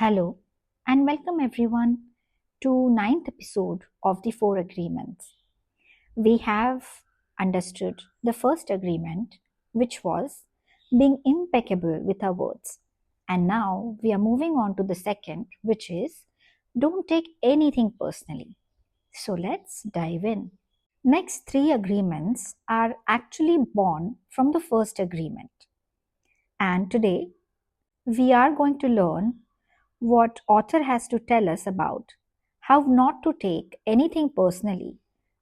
Hello and welcome everyone to ninth episode of the Four Agreements. We have understood the first agreement, which was being impeccable with our words. And now we are moving on to the second, which is don't take anything personally. So let's dive in. Next three agreements are actually born from the first agreement. And today we are going to learn what author has to tell us about how not to take anything personally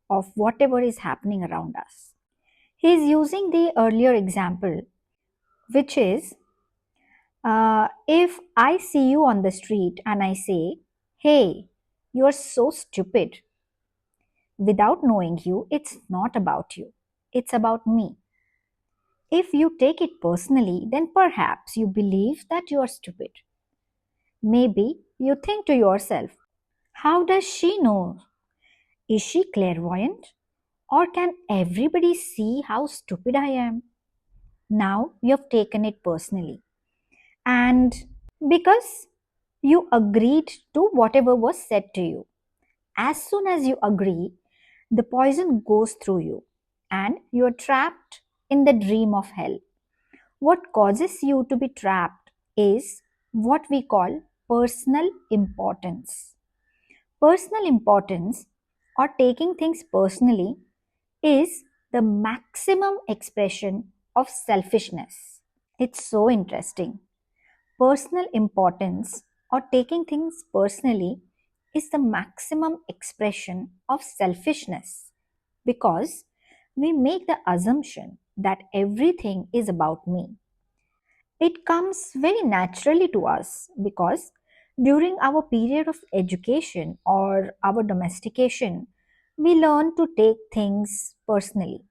of whatever is happening around us. He is using the earlier example, which is if I see you on the street and I say, "Hey, you're so stupid," without knowing you, it's not about you, it's about me. If you take it personally, then perhaps you believe that you are stupid. Maybe you think to yourself, how does she know? Is she clairvoyant? Or can everybody see how stupid I am? Now you have taken it personally. And because you agreed to whatever was said to you, as soon as you agree, the poison goes through you and you are trapped in the dream of hell. What causes you to be trapped is what we call personal importance. Personal importance, or taking things personally, is the maximum expression of selfishness. It's so interesting. Personal importance, or taking things personally, is the maximum expression of selfishness because we make the assumption that everything is about me. It comes very naturally to us because during our period of education or our domestication, we learn to take things personally.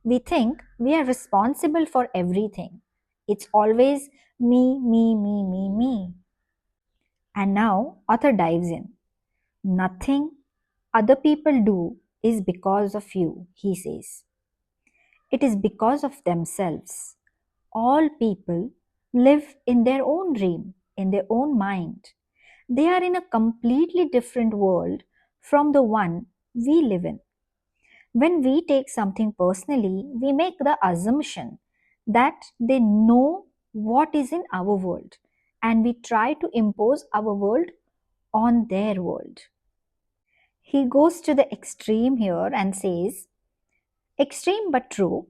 We think we are responsible for everything. It's always me, me, me, me, me. And now, author dives in. Nothing other people do is because of you, he says. It is because of themselves. All people live in their own dream, in their own mind. They are in a completely different world from the one we live in. When we take something personally, we make the assumption that they know what is in our world and we try to impose our world on their world. He goes to the extreme here and says, extreme but true,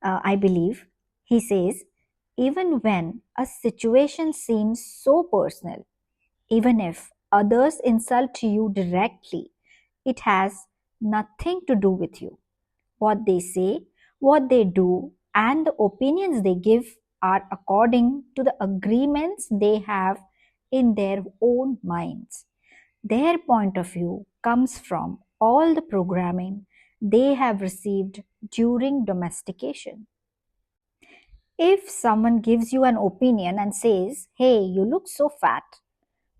I believe. He says, even when a situation seems so personal, even if others insult you directly, it has nothing to do with you. What they say, what they do, and the opinions they give are according to the agreements they have in their own minds. Their point of view comes from all the programming they have received during domestication. If someone gives you an opinion and says, "Hey, you look so fat,"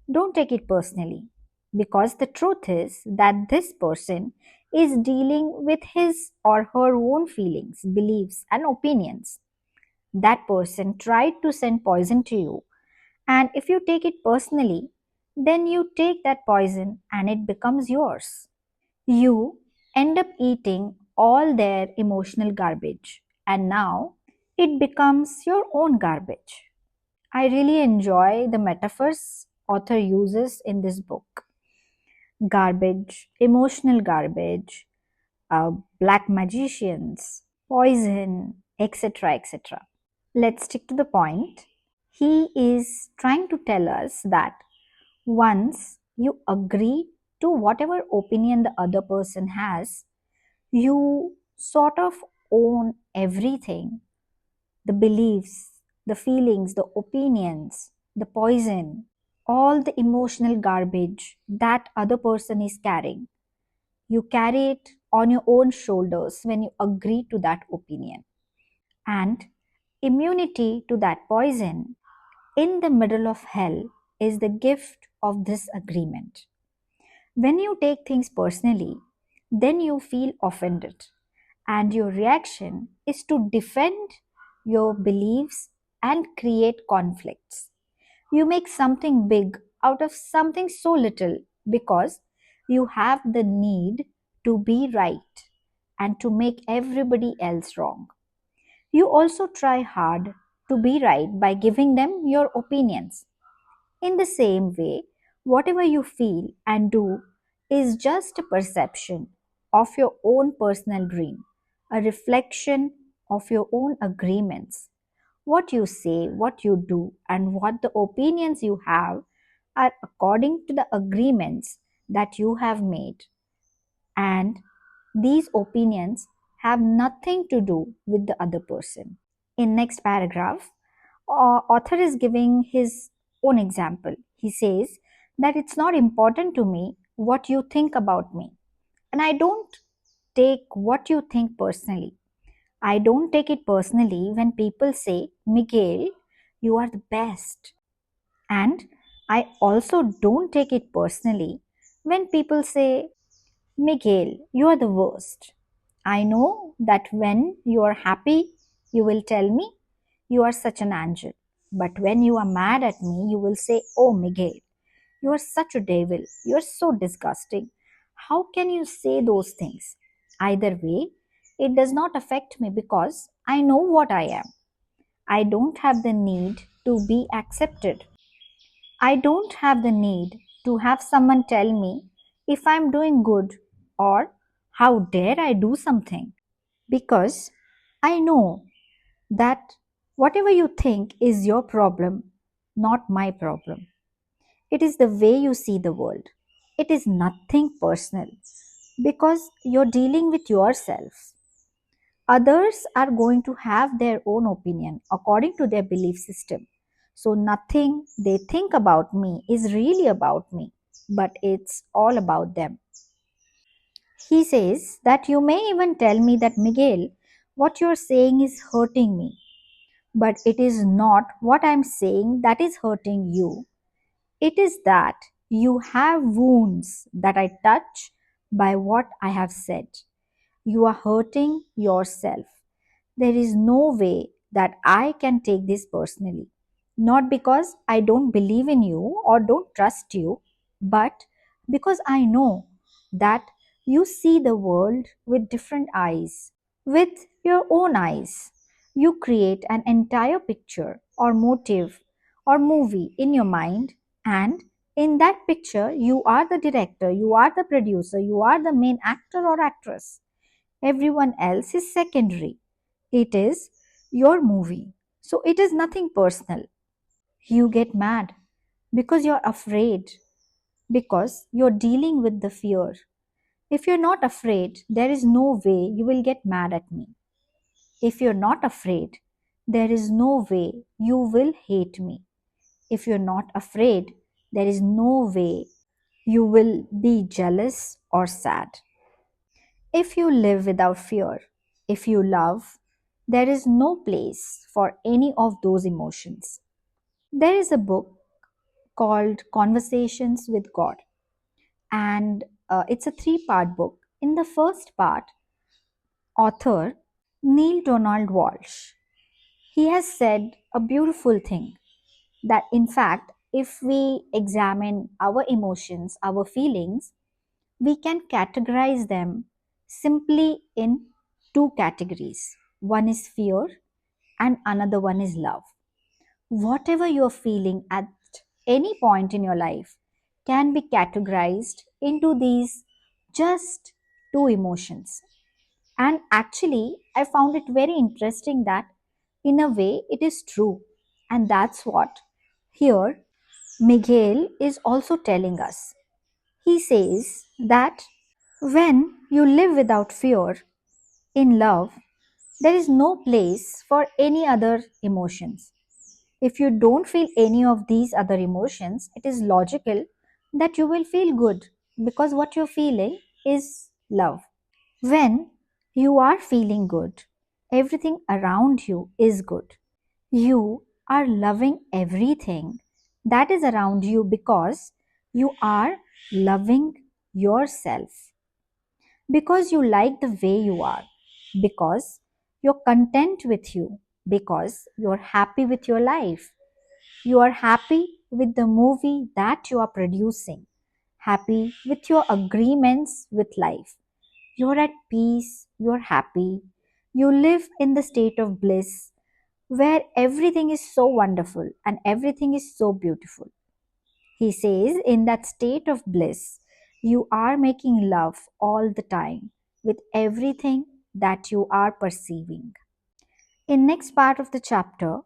don't take it personally because the truth is that this person is dealing with his or her own feelings, beliefs, and opinions. That person tried to send poison to you, and if you take it personally, then you take that poison and it becomes yours. You end up eating all their emotional garbage, and now it becomes your own garbage. I really enjoy the metaphors author uses in this book. Garbage, emotional garbage, uh, black magicians, poison, etc. etc. Let's stick to the point. He is trying to tell us that once you agree to whatever opinion the other person has, you sort of own everything, the beliefs, the feelings, the opinions, the poison, all the emotional garbage that other person is carrying. You carry it on your own shoulders when you agree to that opinion. And immunity to that poison in the middle of hell is the gift of this agreement. When you take things personally, then you feel offended, and your reaction is to defend your beliefs and create conflicts. You make something big out of something so little because you have the need to be right and to make everybody else wrong. You also try hard to be right by giving them your opinions. In the same way, whatever you feel and do is just a perception of your own personal dream, a reflection of your own agreements. What you say, what you do, and what the opinions you have are according to the agreements that you have made. And these opinions have nothing to do with the other person. In next paragraph, author is giving his own example. He says that it's not important to me what you think about me, and I don't take what you think personally. I don't take it personally when people say, Miguel, you are the best. And I also don't take it personally when people say, Miguel, you are the worst. I know that when you are happy, you will tell me you are such an angel. But when you are mad at me, you will say, Oh, Miguel, you are such a devil. You are so disgusting. How can you say those things? Either way, it does not affect me because I know what I am. I don't have the need to be accepted. I don't have the need to have someone tell me if I'm doing good or how dare I do something, because I know that whatever you think is your problem, not my problem. It is the way you see the world. It is nothing personal because you're dealing with yourself. Others are going to have their own opinion according to their belief system. So, nothing they think about me is really about me, but it's all about them. He says that you may even tell me that, Miguel, what you're saying is hurting me, but it is not what I'm saying that is hurting you. It is that you have wounds that I touch by what I have said. You are hurting yourself. There is no way that I can take this personally. Not because I don't believe in you or don't trust you, but because I know that you see the world with different eyes. With your own eyes, you create an entire picture or motive or movie in your mind, and in that picture, you are the director, you are the producer, you are the main actor or actress. Everyone else is secondary. It is your movie. So it is nothing personal. You get mad because you're afraid, because you're dealing with the fear. If you're not afraid, there is no way you will get mad at me. If you're not afraid, there is no way you will hate me. If you're not afraid, there is no way you will be jealous or sad. If you live without fear, if you love, there is no place for any of those emotions. There is a book called Conversations with God, and it's a three-part book. In the first part, author Neil Donald Walsh, he has said a beautiful thing that in fact, if we examine our emotions, our feelings, we can categorize them simply in two categories. One is fear and another one is love. Whatever you're feeling at any point in your life can be categorized into these just two emotions. And actually, I found it very interesting that in a way it is true. And that's what here Miguel is also telling us. He says that when you live without fear in love, there is no place for any other emotions. If you don't feel any of these other emotions, it is logical that you will feel good because what you're feeling is love. When you are feeling good, everything around you is good. You are loving everything that is around you because you are loving yourself. Because you like the way you are, because you're content with you, because you're happy with your life. You are happy with the movie that you are producing, happy with your agreements with life. You're at peace, you're happy, you live in the state of bliss where everything is so wonderful and everything is so beautiful. He says, in that state of bliss, you are making love all the time with everything that you are perceiving. In next part of the chapter,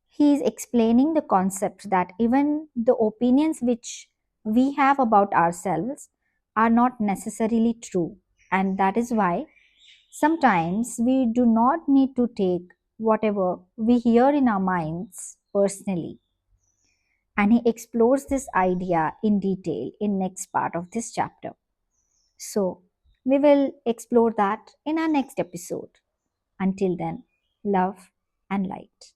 he is explaining the concept that even the opinions which we have about ourselves are not necessarily true, and that is why sometimes we do not need to take whatever we hear in our minds personally. And he explores this idea in detail in next part of this chapter. So we will explore that in our next episode. Until then, love and light.